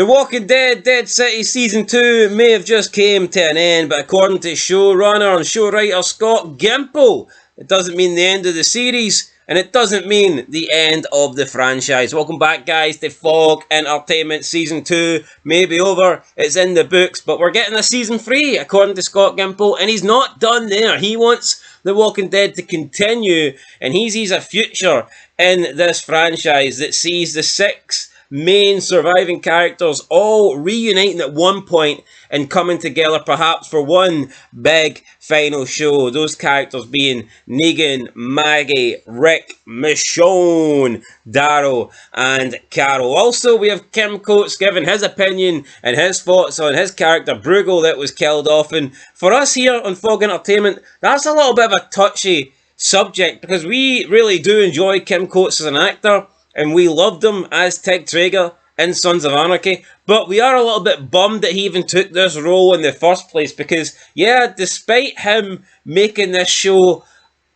The Walking Dead Dead City Season 2 may have just came to an end, but according to showrunner and show writer Scott Gimple, it doesn't mean the end of the series, and it doesn't mean the end of the franchise. Welcome back, guys, to Fog Entertainment Season 2. May be over, it's in the books, but we're getting a Season 3, according to Scott Gimple, and he's not done there. He wants The Walking Dead to continue, and he sees a future in this franchise that sees the 6 main surviving characters all reuniting at one point and coming together perhaps for one big final show. Those characters being Negan, Maggie, Rick, Michonne, Daryl and Carol. Also, we have Kim Coates giving his opinion and his thoughts on his character BRUEGAL that was killed off. And for us here on Fog Entertainment, that's a little bit of a touchy subject because we really do enjoy Kim Coates as an actor. And we loved him as Tig Traeger in Sons of Anarchy. But we are a little bit bummed that he even took this role in the first place. Because, yeah, despite him making this show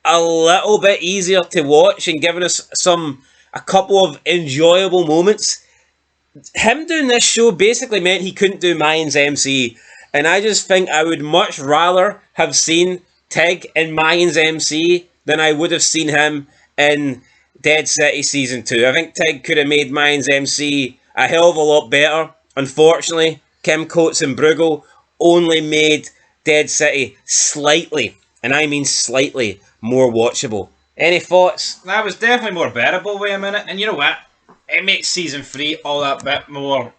a little bit easier to watch and giving us a couple of enjoyable moments, him doing this show basically meant he couldn't do Mayans MC. And I just think I would much rather have seen Tig in Mayans MC than I would have seen him in Dead City Season 2. I think Tig could have made Mayans MC a hell of a lot better. Unfortunately, Kim Coates and BRUEGAL only made Dead City slightly, and I mean slightly, more watchable. Any thoughts? That was definitely more bearable, wait a minute. And you know what? It makes Season 3 all that bit more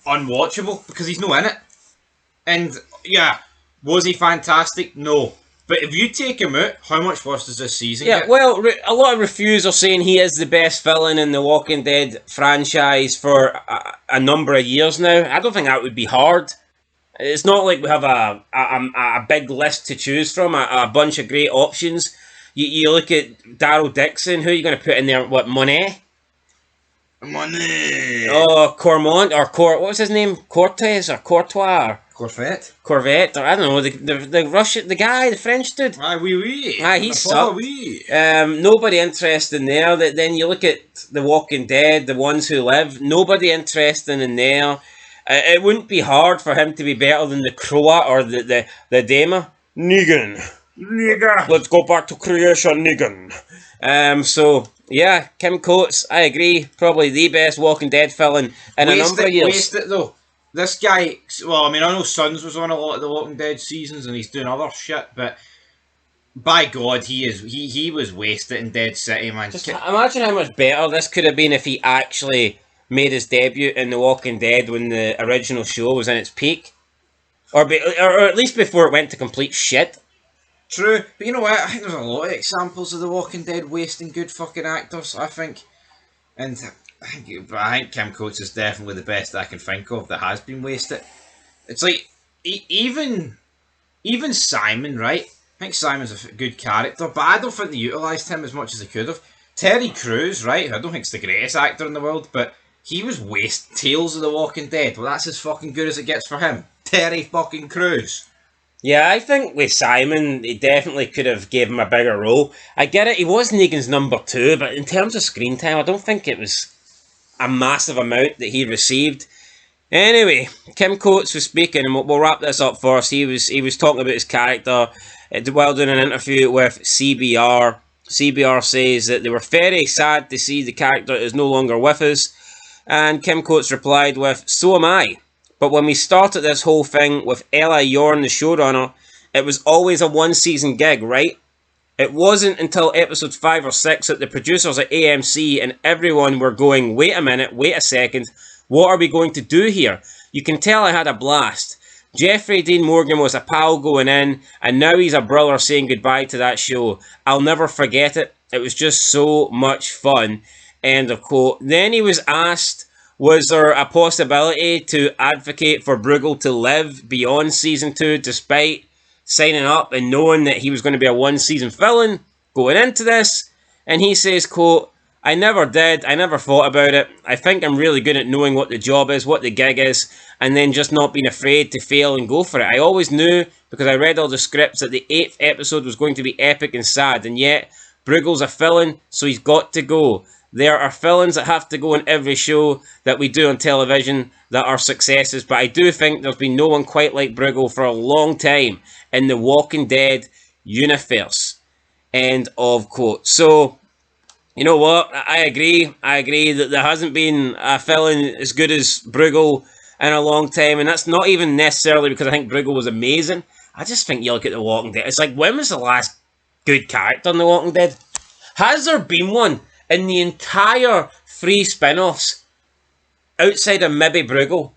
unwatchable because he's not in it. And, yeah, was he fantastic? No. But if you take him out, how much worse does this season get? Well, a lot of reviews are saying he is the best villain in the Walking Dead franchise for a number of years now. I don't think that would be hard. It's not like we have a big list to choose from, a bunch of great options. You look at Daryl Dixon, who are you going to put in there? What, Monet? Oh, Cormont, or what was his name? Cortez, or Courtois? Corvette, or I don't know, the Russian, the guy, the French dude. He sucked. Nobody interested in there. Then you look at The Walking Dead, The Ones Who Live. Nobody interested in there. It wouldn't be hard for him to be better than the Croat or the Dama. Negan. Let's go back to creation, Negan. So yeah, Kim Coates, I agree, probably the best Walking Dead villain in a number of years. Wasted though. This guy, well, I mean, I know Sons was on a lot of the Walking Dead seasons and he's doing other shit, but by God, he was wasted in Dead City, man. Just imagine how much better this could have been if he actually made his debut in The Walking Dead when the original show was in its peak. Or at least before it went to complete shit. True, but you know what, I think there's a lot of examples of The Walking Dead wasting good fucking actors, I think. And I think Kim Coates is definitely the best I can think of that has been wasted. It's like, even Simon, right? I think Simon's a good character, but I don't think they utilised him as much as they could have. Terry Crews, right? I don't think he's the greatest actor in the world, but he was Tales of the Walking Dead. Well, that's as fucking good as it gets for him. Terry fucking Crews. Yeah, I think with Simon, he definitely could have gave him a bigger role. I get it, he was Negan's number 2, but in terms of screen time, I don't think it was a massive amount that he received. Anyway, Kim Coates was speaking, and we'll wrap this up first. He was talking about his character while doing an interview with CBR. CBR says that they were very sad to see the character is no longer with us, and Kim Coates replied with, "So am I. But when we started this whole thing with Eli Yorn, the showrunner, it was always a one-season gig, right? It wasn't until episode 5 or 6 that the producers at AMC and everyone were going, wait a minute, wait a second, what are we going to do here? You can tell I had a blast. Jeffrey Dean Morgan was a pal going in, and now he's a brother saying goodbye to that show. I'll never forget it. It was just so much fun." End of quote. Then he was asked, was there a possibility to advocate for BRUEGAL to live beyond Season 2 despite signing up and knowing that he was going to be a one-season villain going into this? And he says, quote, "I never did. I never thought about it. I think I'm really good at knowing what the job is, what the gig is, and then just not being afraid to fail and go for it. I always knew, because I read all the scripts, that the 8th episode was going to be epic and sad, and yet BRUEGAL's a villain, so he's got to go. There are villains that have to go in every show that we do on television that are successes, but I do think there's been no one quite like Bruegel for a long time in the Walking Dead universe. End of quote. So, you know what? I agree. I agree that there hasn't been a villain as good as Bruegel in a long time, and that's not even necessarily because I think Bruegel was amazing. I just think you look at The Walking Dead, it's like, when was the last good character in The Walking Dead? Has there been one in the entire 3 spin-offs outside of maybe Bruegel?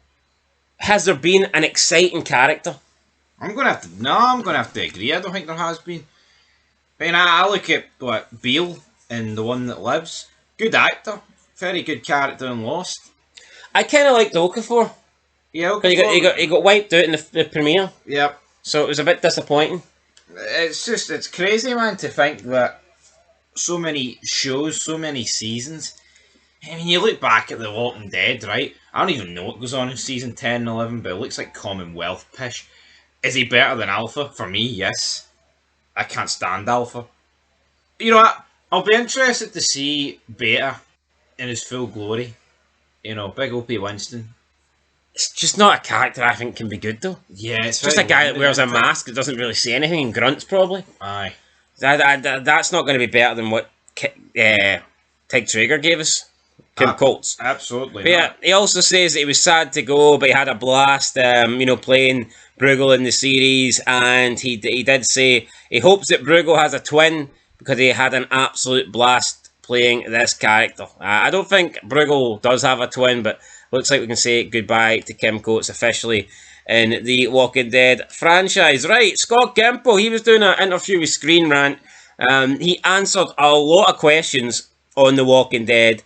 Has there been an exciting character? I'm gonna have to agree. I don't think there has been. I mean, I look at what Beale in The One That Lives. Good actor, very good character in Lost. I kind of liked Okafor. Yeah, But he got wiped out in the premiere. Yep. So it was a bit disappointing. It's crazy, man, to think that so many shows, so many seasons. I mean, you look back at The Walking Dead, right? I don't even know what goes on in season 10 and 11, but it looks like Commonwealth pish. Is he better than Alpha? For me, yes. I can't stand Alpha. You know what? I'll be interested to see Beta in his full glory. You know, big Opie Winston. It's just not a character I think can be good, though. Yeah, it's just a guy that wears a mask that doesn't really say anything and grunts, probably. Aye. That's not going to be better than what Tig Traeger gave us. Kim Coates. Absolutely. But yeah, he also says that he was sad to go, but he had a blast, playing Bruegel in the series, and he did say he hopes that Bruegel has a twin because he had an absolute blast playing this character. I don't think Bruegel does have a twin, but looks like we can say goodbye to Kim Coates officially in the Walking Dead franchise. Right, Scott Gimple, he was doing an interview with Screen Rant. He answered a lot of questions on The Walking Dead.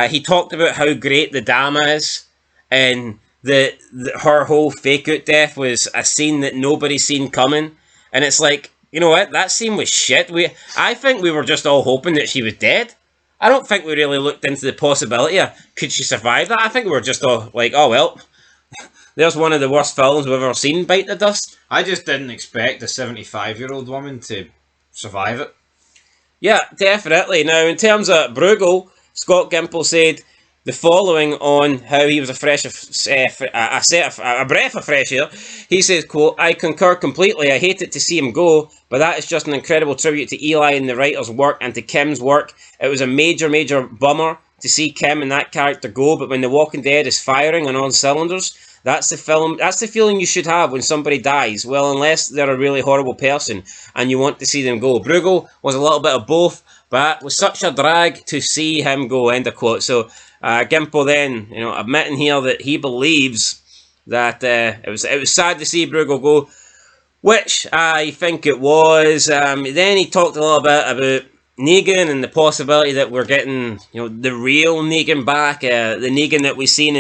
He talked about how great the Dama is, and her whole fake out death was a scene that nobody seen coming. And it's like, you know what, that scene was shit. I think we were just all hoping that she was dead. I don't think we really looked into the possibility of could she survive that. I think we were just all like, oh well, there's one of the worst films we've ever seen bite the dust. I just didn't expect a 75-year-old woman to survive it. Yeah, definitely. Now, in terms of Bruegel, Scott Gimple said the following on how he was a breath of fresh air. He says, quote, "I concur completely. I hated to see him go, but that is just an incredible tribute to Eli and the writer's work and to Kim's work. It was a major, major bummer to see Kim and that character go, but when The Walking Dead is firing on all cylinders, that's the feeling you should have when somebody dies. Well, unless they're a really horrible person and you want to see them go. Bruegel was a little bit of both, but was such a drag to see him go," end of quote. So Gimple then, admitting here that he believes that it was sad to see Bruegel go, which I think it was. Then he talked a little bit about Negan and the possibility that we're getting, the real Negan back, the Negan that we've seen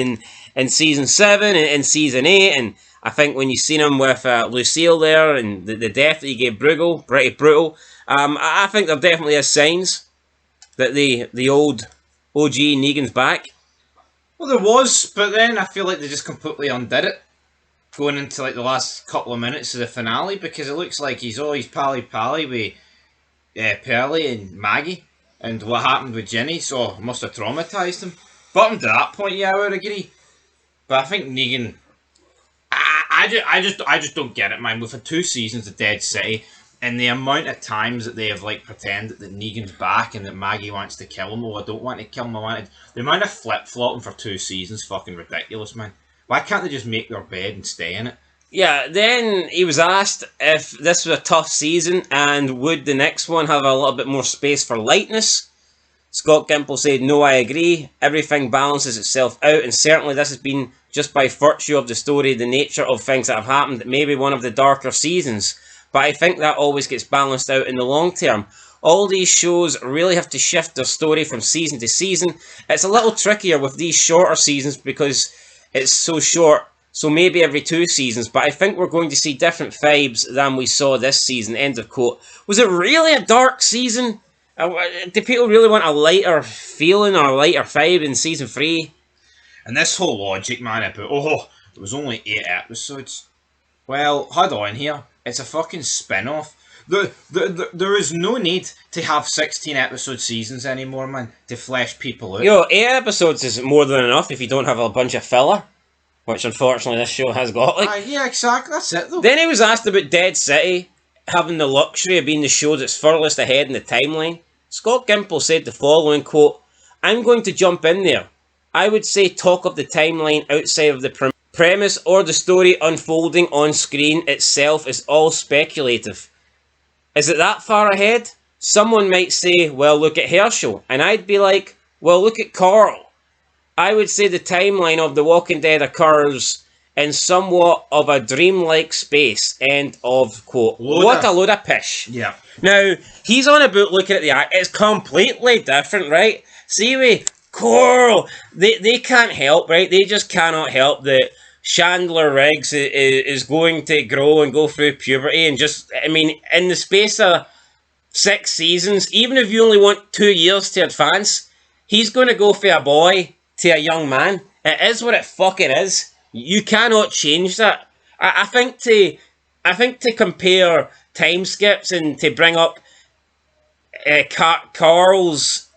in season 7 and in season 8, and I think when you seen him with Lucille there and the death that he gave Bruegel, pretty brutal. I think there definitely is signs that the old OG Negan's back. Well, there was, but then I feel like they just completely undid it going into like the last couple of minutes of the finale, because it looks like he's always pally with Pearlie and Maggie, and what happened with Jenny, so it must have traumatised him. But up to that point, yeah, I would agree. But I think Negan, I just don't get it, man. We've had 2 seasons of Dead City, and the amount of times that they have pretended that Negan's back and that Maggie wants to kill him. Oh, I don't want to kill him. The amount of flip-flopping for 2 seasons, fucking ridiculous, man. Why can't they just make their bed and stay in it? Yeah, then he was asked if this was a tough season and would the next one have a little bit more space for lightness. Scott Gimple said, "No, I agree. Everything balances itself out, and certainly this has been just by virtue of the story, the nature of things that have happened, maybe one of the darker seasons. But I think that always gets balanced out in the long term. All these shows really have to shift their story from season to season. It's a little trickier with these shorter seasons because it's so short, so maybe every 2 seasons, but I think we're going to see different vibes than we saw this season," end of quote. Was it really a dark season? Do people really want a lighter feeling or a lighter vibe in season 3? And this whole logic, man, about, it was only 8 episodes. Well, hold on here. It's a fucking spin-off. There is no need to have 16 episode seasons anymore, man, to flesh people out. You know, 8 episodes is more than enough if you don't have a bunch of filler, which unfortunately this show has got. Like, yeah, exactly. That's it, though. Then he was asked about Dead City having the luxury of being the show that's furthest ahead in the timeline. Scott Gimple said the following, quote, "I'm going to jump in there. I would say talk of the timeline outside of the premise or the story unfolding on screen itself is all speculative. Is it that far ahead? Someone might say, well, look at Herschel. And I'd be like, well, look at Carl. I would say the timeline of The Walking Dead occurs in somewhat of a dreamlike space." End of quote. What a load of pish. Yeah. Now, he's on about looking at the act. It's completely different, right? See, with Carl, they can't help, right? They just cannot help that Chandler Riggs is going to grow and go through puberty and just, I mean, in the space of 6 seasons, even if you only want 2 years to advance, he's going to go from a boy to a young man. It is what it fucking is. You cannot change that. I think to compare time skips and to bring up Carl's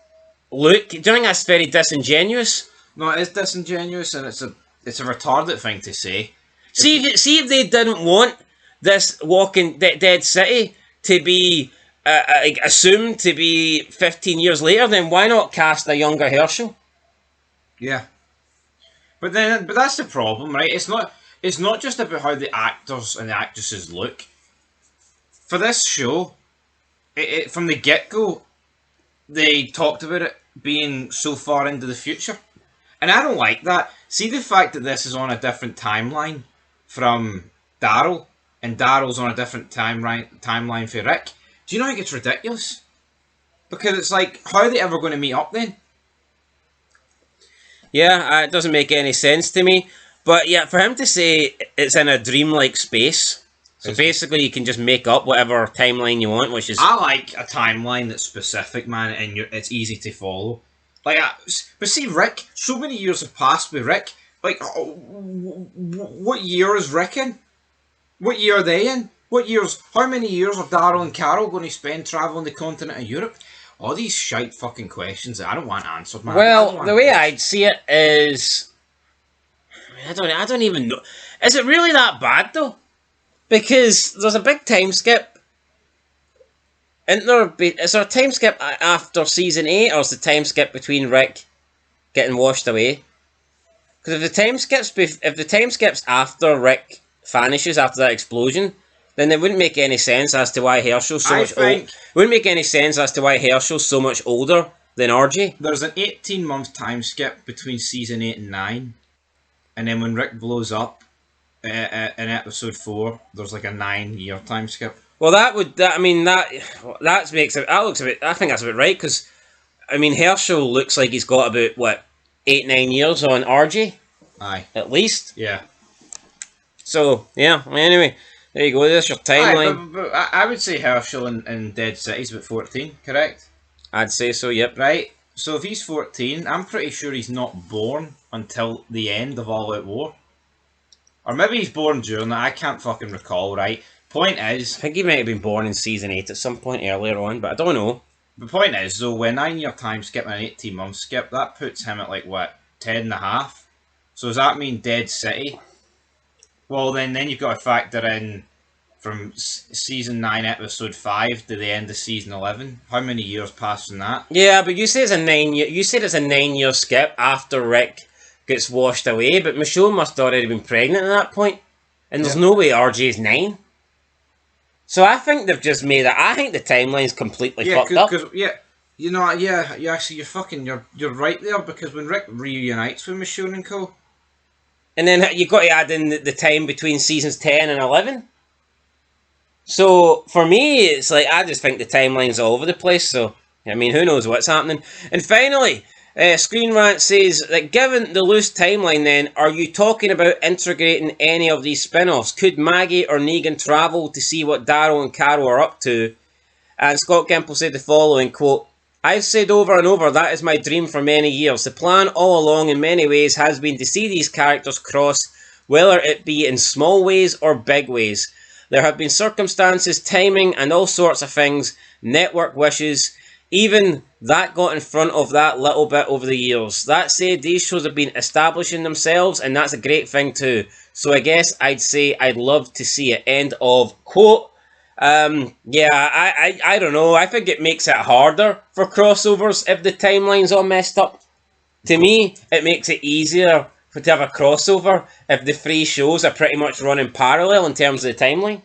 look, do you think that's very disingenuous? No, it is disingenuous, and it's a retarded thing to say. See if they didn't want this Walking Dead City to be assumed to be 15 years later, then why not cast a younger Herschel? Yeah. But that's the problem, right? It's not just about how the actors and the actresses look. For this show, it from the get-go, they talked about it being so far into the future. And I don't like that. See the fact that this is on a different timeline from Daryl, and Daryl's on a different timeline for Rick. Do you not think it's ridiculous? Because it's like, how are they ever going to meet up then? Yeah, it doesn't make any sense to me. But yeah, for him to say it's in a dreamlike space, so basically you can just make up whatever timeline you want, which is... I like a timeline that's specific, man, and it's easy to follow. Like, but see, Rick, so many years have passed with Rick. Like, what year is Rick in? What year are they in? How many years are Daryl and Carol going to spend travelling the continent of Europe? All these shite fucking questions that I don't want answered, man. Well, the way I'd see it is... I don't even know. Is it really that bad, though? Because there's a big time skip. Is there a time skip after season 8, or is the time skip between Rick getting washed away? Because if the time skips after Rick vanishes after that explosion, then it wouldn't make any sense as to why Herschel's so much older. Wouldn't make any sense as to why Herschel's so much older than RJ. There's an 18-month time skip between season 8 and 9, and then when Rick blows up in episode 4, there's like a 9-year time skip. Well, that makes it. That looks a bit. I think that's a bit right, because I mean Herschel looks like he's got about 8-9 years on RJ. Aye, at least. Yeah. So yeah. Anyway, there you go. There's your timeline. Aye, but I would say Herschel in Dead City's about 14, correct? I'd say so. Yep. Right. So if he's 14, I'm pretty sure he's not born until the end of All Out War, or maybe he's born during that. I can't fucking recall. Right. Point is, I think he might have been born in season 8 at some point earlier on, but I don't know. The point is, though, with a 9-year time skip and an 18-month skip, that puts him at like, what, 10 and a half? So does that mean Dead City? Well, then you've got to factor in from season 9, episode 5 to the end of season 11. How many years passed from that? Yeah, but you say it's a 9-year. You said it's a 9-year skip after Rick gets washed away, but Michonne must have already been pregnant at that point, and there's no way RJ's 9. So I think they've just made it. I think the timeline's completely fucked up. You're right there, because when Rick reunites with Michonne and co, and then you've got to add in the time between seasons 10 and 11. So for me, it's like I just think the timeline's all over the place. So I mean, who knows what's happening? And finally, Screen Rant says that given the loose timeline, then are you talking about integrating any of these spin-offs? Could Maggie or Negan travel to see what Daryl and Carol are up to? And Scott Gimple said the following, quote, "I've said over and over that is my dream for many years. The plan all along in many ways has been to see these characters cross, whether it be in small ways or big ways. There have been circumstances, timing, and all sorts of things, network wishes, even that got in front of that little bit over the years. That said, these shows have been establishing themselves, and that's a great thing too. So I guess I'd say I'd love to see it. End of quote. Yeah, I don't know. I think it makes it harder for crossovers if the timeline's all messed up. To me, it makes it easier to have a crossover if the three shows are pretty much running parallel in terms of the timeline.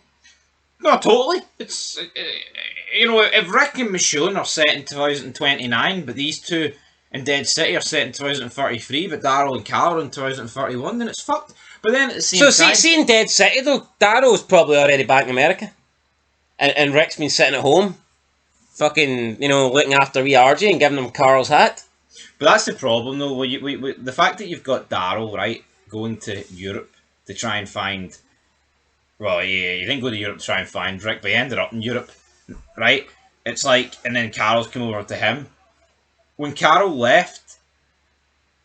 No, totally. It's if Rick and Michonne are set in 2029, but these two in Dead City are set in 2033, but Daryl and Carl are in 2031, then it's fucked. But then at the same time, see in Dead City though, Daryl's probably already back in America, and Rick's been sitting at home, fucking looking after wee RJ and giving him Carl's hat. But that's the problem, though. The fact that you've got Daryl, right, going to Europe to try and find... Well, yeah, you didn't go to Europe to try and find Rick, but he ended up in Europe, right? It's like... And then Carol's come over to him. When Carol left,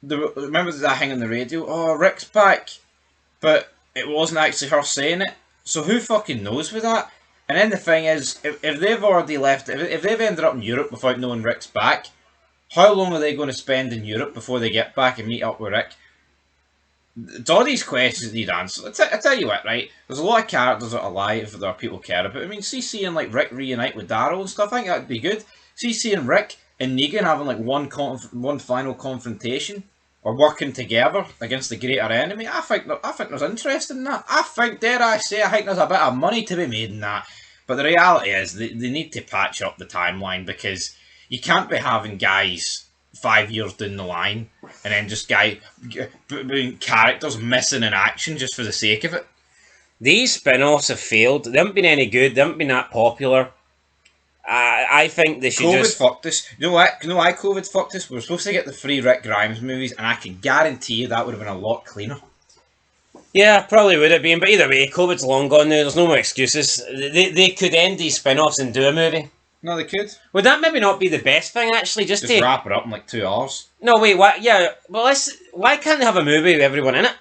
remember that thing on the radio? Oh, Rick's back. But it wasn't actually her saying it. So who fucking knows with that? And then the thing is, if they've already left... If they've ended up in Europe without knowing Rick's back... How long are they going to spend in Europe before they get back and meet up with Rick? It's all these questions that need answers. I tell you what, right? There's a lot of characters that are alive that people care about. I mean, seeing like Rick reunite with Daryl and stuff, I think that'd be good. Seeing Rick and Negan having like one final confrontation or working together against the greater enemy, I think there's interest in that. I think there's a bit of money to be made in that. But the reality is, they need to patch up the timeline because you can't be having guys 5 years down the line and then just characters missing in action just for the sake of it. These spin-offs have failed. They haven't been any good. They haven't been that popular. I think they should COVID fucked us. You know why COVID fucked us? We were supposed to get the 3 Rick Grimes movies, and I can guarantee you that would have been a lot cleaner. Yeah, probably would have been. But either way, COVID's long gone now. There's no more excuses. They could end these spin-offs and do a movie. No, they could. Would that maybe not be the best thing, actually? Just to wrap it up in like 2 hours. No, wait, what? Yeah, well, why can't they have a movie with everyone in it?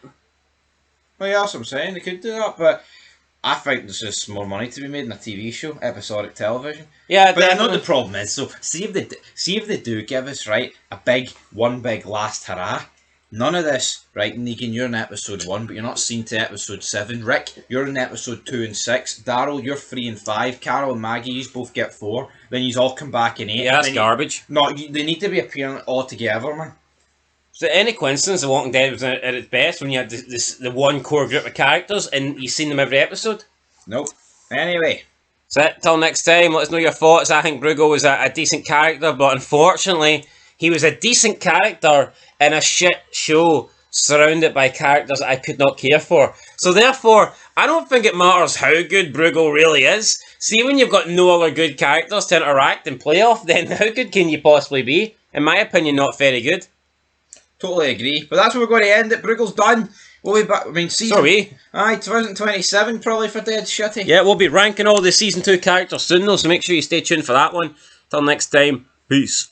Well, yeah, that's what I'm saying. They could do that, but I think there's just more money to be made in a TV show, episodic television. Yeah, but I know the problem is, so see if they do give us one big last hurrah. None of this, right? Negan, you're in episode 1, but you're not seen to episode 7. Rick, you're in episode 2 and 6. Daryl, you're 3 and 5. Carol and Maggie, you both get 4. Then you all come back in 8. Yeah, that's garbage. They need to be appearing all together, man. So any coincidence The Walking Dead was at its best when you had the one core group of characters and you've seen them every episode? Nope. Anyway. So till next time, let us know your thoughts. I think BRUEGAL was a decent character, but unfortunately, he was a decent character in a shit show surrounded by characters I could not care for. So therefore, I don't think it matters how good BRUEGAL really is. See, when you've got no other good characters to interact and play off, then how good can you possibly be? In my opinion, not very good. Totally agree. But that's where we're going to end it. BRUEGAL's done. We'll be back. I mean, season... So are we. Aye, 2027 probably for Dead Shitty. Yeah, we'll be ranking all the Season 2 characters soon though, so make sure you stay tuned for that one. Till next time, peace.